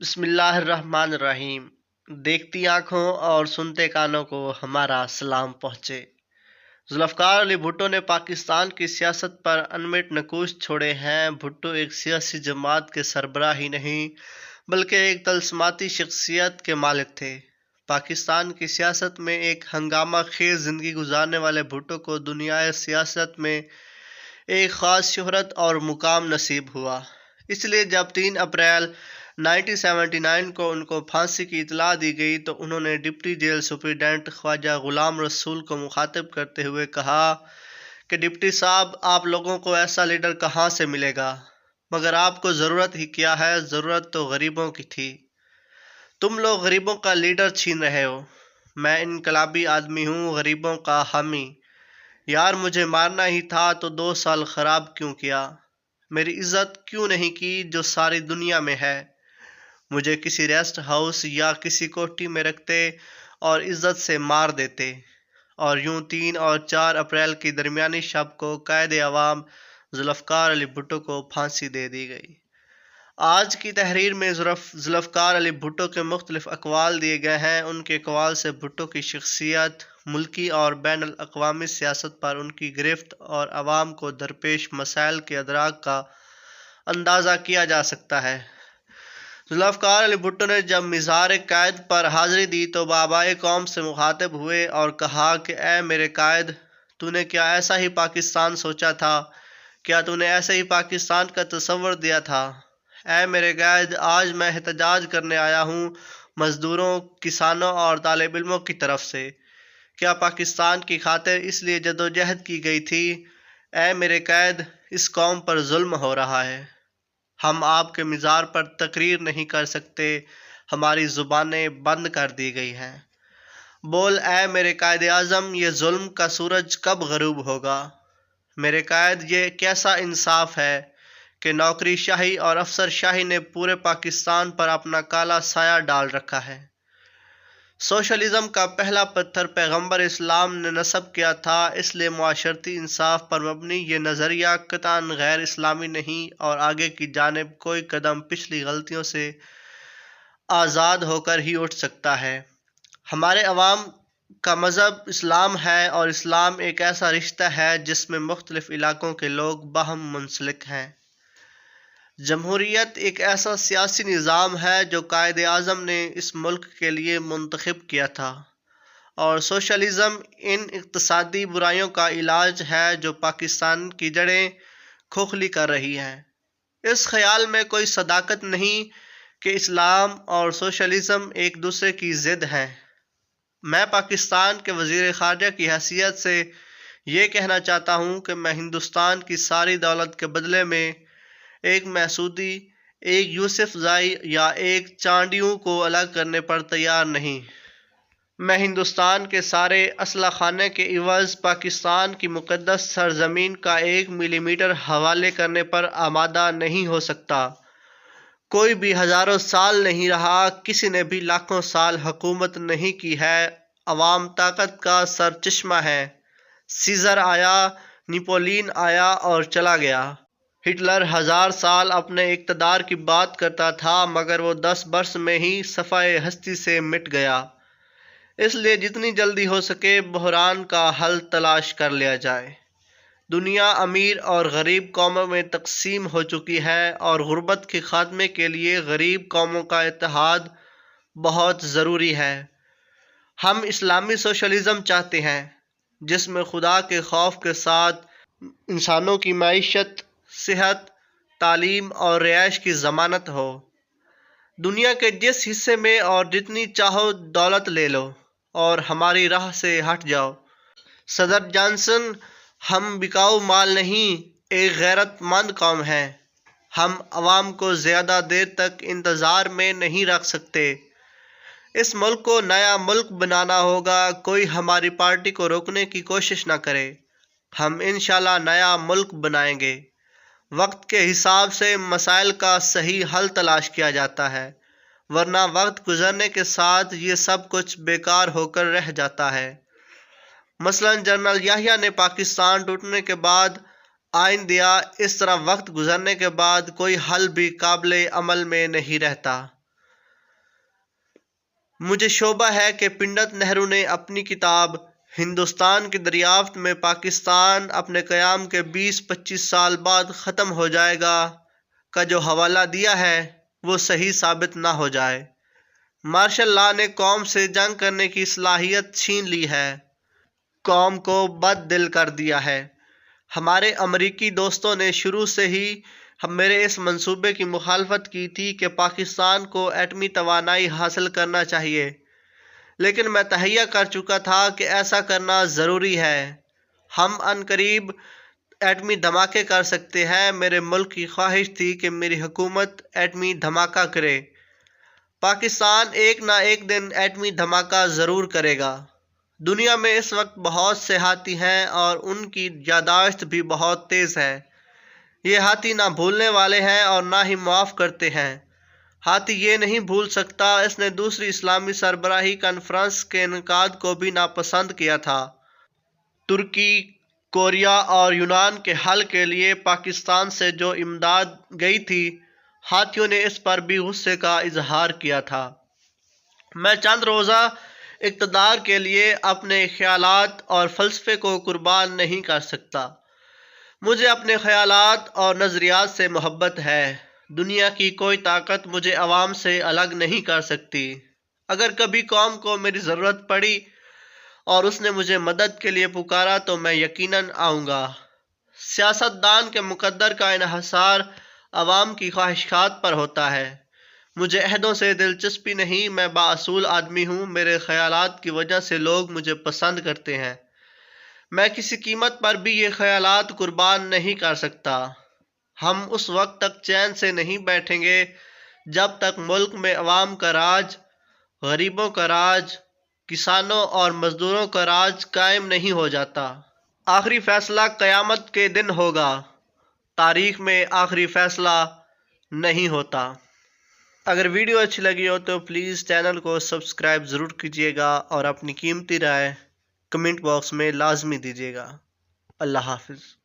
بسم اللہ الرحمن الرحیم۔ دیکھتی آنکھوں اور سنتے کانوں کو ہمارا سلام پہنچے۔ ذوالفقار علی بھٹو نے پاکستان کی سیاست پر انمٹ نقوش چھوڑے ہیں۔ بھٹو ایک سیاسی جماعت کے سربراہ ہی نہیں بلکہ ایک طلسماتی شخصیت کے مالک تھے۔ پاکستان کی سیاست میں ایک ہنگامہ خیز زندگی گزارنے والے بھٹو کو دنیائے سیاست میں ایک خاص شہرت اور مقام نصیب ہوا۔ اس لیے جب 3 اپریل 1979 کو ان کو پھانسی کی اطلاع دی گئی تو انہوں نے ڈپٹی جیل سپرنٹنڈنٹ خواجہ غلام رسول کو مخاطب کرتے ہوئے کہا کہ ڈپٹی صاحب، آپ لوگوں کو ایسا لیڈر کہاں سے ملے گا؟ مگر آپ کو ضرورت ہی کیا ہے؟ ضرورت تو غریبوں کی تھی۔ تم لوگ غریبوں کا لیڈر چھین رہے ہو۔ میں انقلابی آدمی ہوں، غریبوں کا حامی۔ یار، مجھے مارنا ہی تھا تو 2 سال خراب کیوں کیا؟ میری عزت کیوں نہیں کی جو ساری دنیا میں ہے؟ مجھے کسی ریسٹ ہاؤس یا کسی کوٹھی میں رکھتے اور عزت سے مار دیتے۔ اور یوں 3 اور 4 اپریل کی درمیانی شب کو قائد عوام ذوالفقار علی بھٹو کو پھانسی دے دی گئی۔ آج کی تحریر میں ذوالفقار علی بھٹو کے مختلف اقوال دیے گئے ہیں۔ ان کے اقوال سے بھٹو کی شخصیت، ملکی اور بین الاقوامی سیاست پر ان کی گرفت اور عوام کو درپیش مسائل کے ادراک کا اندازہ کیا جا سکتا ہے۔ ذوالفقار علی بھٹو نے جب مزار قائد پر حاضری دی تو بابائے قوم سے مخاطب ہوئے اور کہا کہ اے میرے قائد، تو نے کیا ایسا ہی پاکستان سوچا تھا؟ کیا تو نے ایسے ہی پاکستان کا تصور دیا تھا؟ اے میرے قائد، آج میں احتجاج کرنے آیا ہوں مزدوروں، کسانوں اور طالب علموں کی طرف سے۔ کیا پاکستان کی خاطر اس لیے جدوجہد کی گئی تھی؟ اے میرے قائد، اس قوم پر ظلم ہو رہا ہے۔ ہم آپ کے مزار پر تقریر نہیں کر سکتے، ہماری زبانیں بند کر دی گئی ہیں۔ بول اے میرے قائد اعظم، یہ ظلم کا سورج کب غروب ہوگا؟ میرے قائد، یہ کیسا انصاف ہے کہ نوکری شاہی اور افسر شاہی نے پورے پاکستان پر اپنا کالا سایہ ڈال رکھا ہے۔ سوشلزم کا پہلا پتھر پیغمبر اسلام نے نصب کیا تھا، اس لیے معاشرتی انصاف پر مبنی یہ نظریہ قطعاً غیر اسلامی نہیں اور آگے کی جانب کوئی قدم پچھلی غلطیوں سے آزاد ہو کر ہی اٹھ سکتا ہے۔ ہمارے عوام کا مذہب اسلام ہے اور اسلام ایک ایسا رشتہ ہے جس میں مختلف علاقوں کے لوگ باہم منسلک ہیں۔ جمہوریت ایک ایسا سیاسی نظام ہے جو قائد اعظم نے اس ملک کے لیے منتخب کیا تھا، اور سوشلزم ان اقتصادی برائیوں کا علاج ہے جو پاکستان کی جڑیں کھوکھلی کر رہی ہیں۔ اس خیال میں کوئی صداقت نہیں کہ اسلام اور سوشلزم ایک دوسرے کی ضد ہیں۔ میں پاکستان کے وزیر خارجہ کی حیثیت سے یہ کہنا چاہتا ہوں کہ میں ہندوستان کی ساری دولت کے بدلے میں ایک مسعودی، ایک یوسف زائی یا ایک چانڈیوں کو الگ کرنے پر تیار نہیں۔ میں ہندوستان کے سارے اسلحہ خانے کے عوض پاکستان کی مقدس سرزمین کا 1 ملی میٹر حوالے کرنے پر آمادہ نہیں ہو سکتا۔ کوئی بھی ہزاروں سال نہیں رہا، کسی نے بھی لاکھوں سال حکومت نہیں کی ہے۔ عوام طاقت کا سرچشمہ ہے۔ سیزر آیا، نپولین آیا اور چلا گیا۔ ہٹلر 1000 سال اپنے اقتدار کی بات کرتا تھا مگر وہ 10 برس میں ہی صفحۂ ہستی سے مٹ گیا۔ اس لیے جتنی جلدی ہو سکے بحران کا حل تلاش کر لیا جائے۔ دنیا امیر اور غریب قوموں میں تقسیم ہو چکی ہے اور غربت کے خاتمے کے لیے غریب قوموں کا اتحاد بہت ضروری ہے۔ ہم اسلامی سوشلزم چاہتے ہیں جس میں خدا کے خوف کے ساتھ انسانوں کی معیشت، صحت، تعلیم اور رہائش کی ضمانت ہو۔ دنیا کے جس حصے میں اور جتنی چاہو دولت لے لو اور ہماری راہ سے ہٹ جاؤ۔ صدر جانسن، ہم بکاؤ مال نہیں، ایک غیرت مند قوم ہیں۔ ہم عوام کو زیادہ دیر تک انتظار میں نہیں رکھ سکتے۔ اس ملک کو نیا ملک بنانا ہوگا۔ کوئی ہماری پارٹی کو روکنے کی کوشش نہ کرے۔ ہم انشاءاللہ نیا ملک بنائیں گے۔ وقت کے حساب سے مسائل کا صحیح حل تلاش کیا جاتا ہے، ورنہ وقت گزرنے کے ساتھ یہ سب کچھ بیکار ہو کر رہ جاتا ہے۔ مثلاً جنرل یحییٰ نے پاکستان ٹوٹنے کے بعد آئین دیا، اس طرح وقت گزرنے کے بعد کوئی حل بھی قابل عمل میں نہیں رہتا۔ مجھے شبہ ہے کہ پنڈت نہرو نے اپنی کتاب ہندوستان کی دریافت میں پاکستان اپنے قیام کے 20-25 سال بعد ختم ہو جائے گا کا جو حوالہ دیا ہے وہ صحیح ثابت نہ ہو جائے۔ مارشل لا نے قوم سے جنگ کرنے کی صلاحیت چھین لی ہے، قوم کو بد دل کر دیا ہے۔ ہمارے امریکی دوستوں نے شروع سے ہی میرے اس منصوبے کی مخالفت کی تھی کہ پاکستان کو ایٹمی توانائی حاصل کرنا چاہیے، لیکن میں تہیہ کر چکا تھا کہ ایسا کرنا ضروری ہے۔ ہم عنقریب ایٹمی دھماکے کر سکتے ہیں۔ میرے ملک کی خواہش تھی کہ میری حکومت ایٹمی دھماکہ کرے۔ پاکستان ایک نہ ایک دن ایٹمی دھماکہ ضرور کرے گا۔ دنیا میں اس وقت بہت سے ہاتھی ہیں اور ان کی یادداشت بھی بہت تیز ہے۔ یہ ہاتھی نہ بھولنے والے ہیں اور نہ ہی معاف کرتے ہیں۔ ہاتھی یہ نہیں بھول سکتا، اس نے دوسری اسلامی سربراہی کانفرنس کے انعقاد کو بھی ناپسند کیا تھا۔ ترکی، کوریا اور یونان کے حل کے لیے پاکستان سے جو امداد گئی تھی، ہاتھیوں نے اس پر بھی غصے کا اظہار کیا تھا۔ میں چند روزہ اقتدار کے لیے اپنے خیالات اور فلسفے کو قربان نہیں کر سکتا۔ مجھے اپنے خیالات اور نظریات سے محبت ہے۔ دنیا کی کوئی طاقت مجھے عوام سے الگ نہیں کر سکتی۔ اگر کبھی قوم کو میری ضرورت پڑی اور اس نے مجھے مدد کے لیے پکارا تو میں یقیناً آؤں گا۔ سیاست دان کے مقدر کا انحصار عوام کی خواہشات پر ہوتا ہے۔ مجھے عہدوں سے دلچسپی نہیں، میں بااصول آدمی ہوں۔ میرے خیالات کی وجہ سے لوگ مجھے پسند کرتے ہیں۔ میں کسی قیمت پر بھی یہ خیالات قربان نہیں کر سکتا۔ ہم اس وقت تک چین سے نہیں بیٹھیں گے جب تک ملک میں عوام کا راج، غریبوں کا راج، کسانوں اور مزدوروں کا راج قائم نہیں ہو جاتا۔ آخری فیصلہ قیامت کے دن ہوگا، تاریخ میں آخری فیصلہ نہیں ہوتا۔ اگر ویڈیو اچھی لگی ہو تو پلیز چینل کو سبسکرائب ضرور کیجیے گا اور اپنی قیمتی رائے کمنٹ باکس میں لازمی دیجیے گا۔ اللہ حافظ۔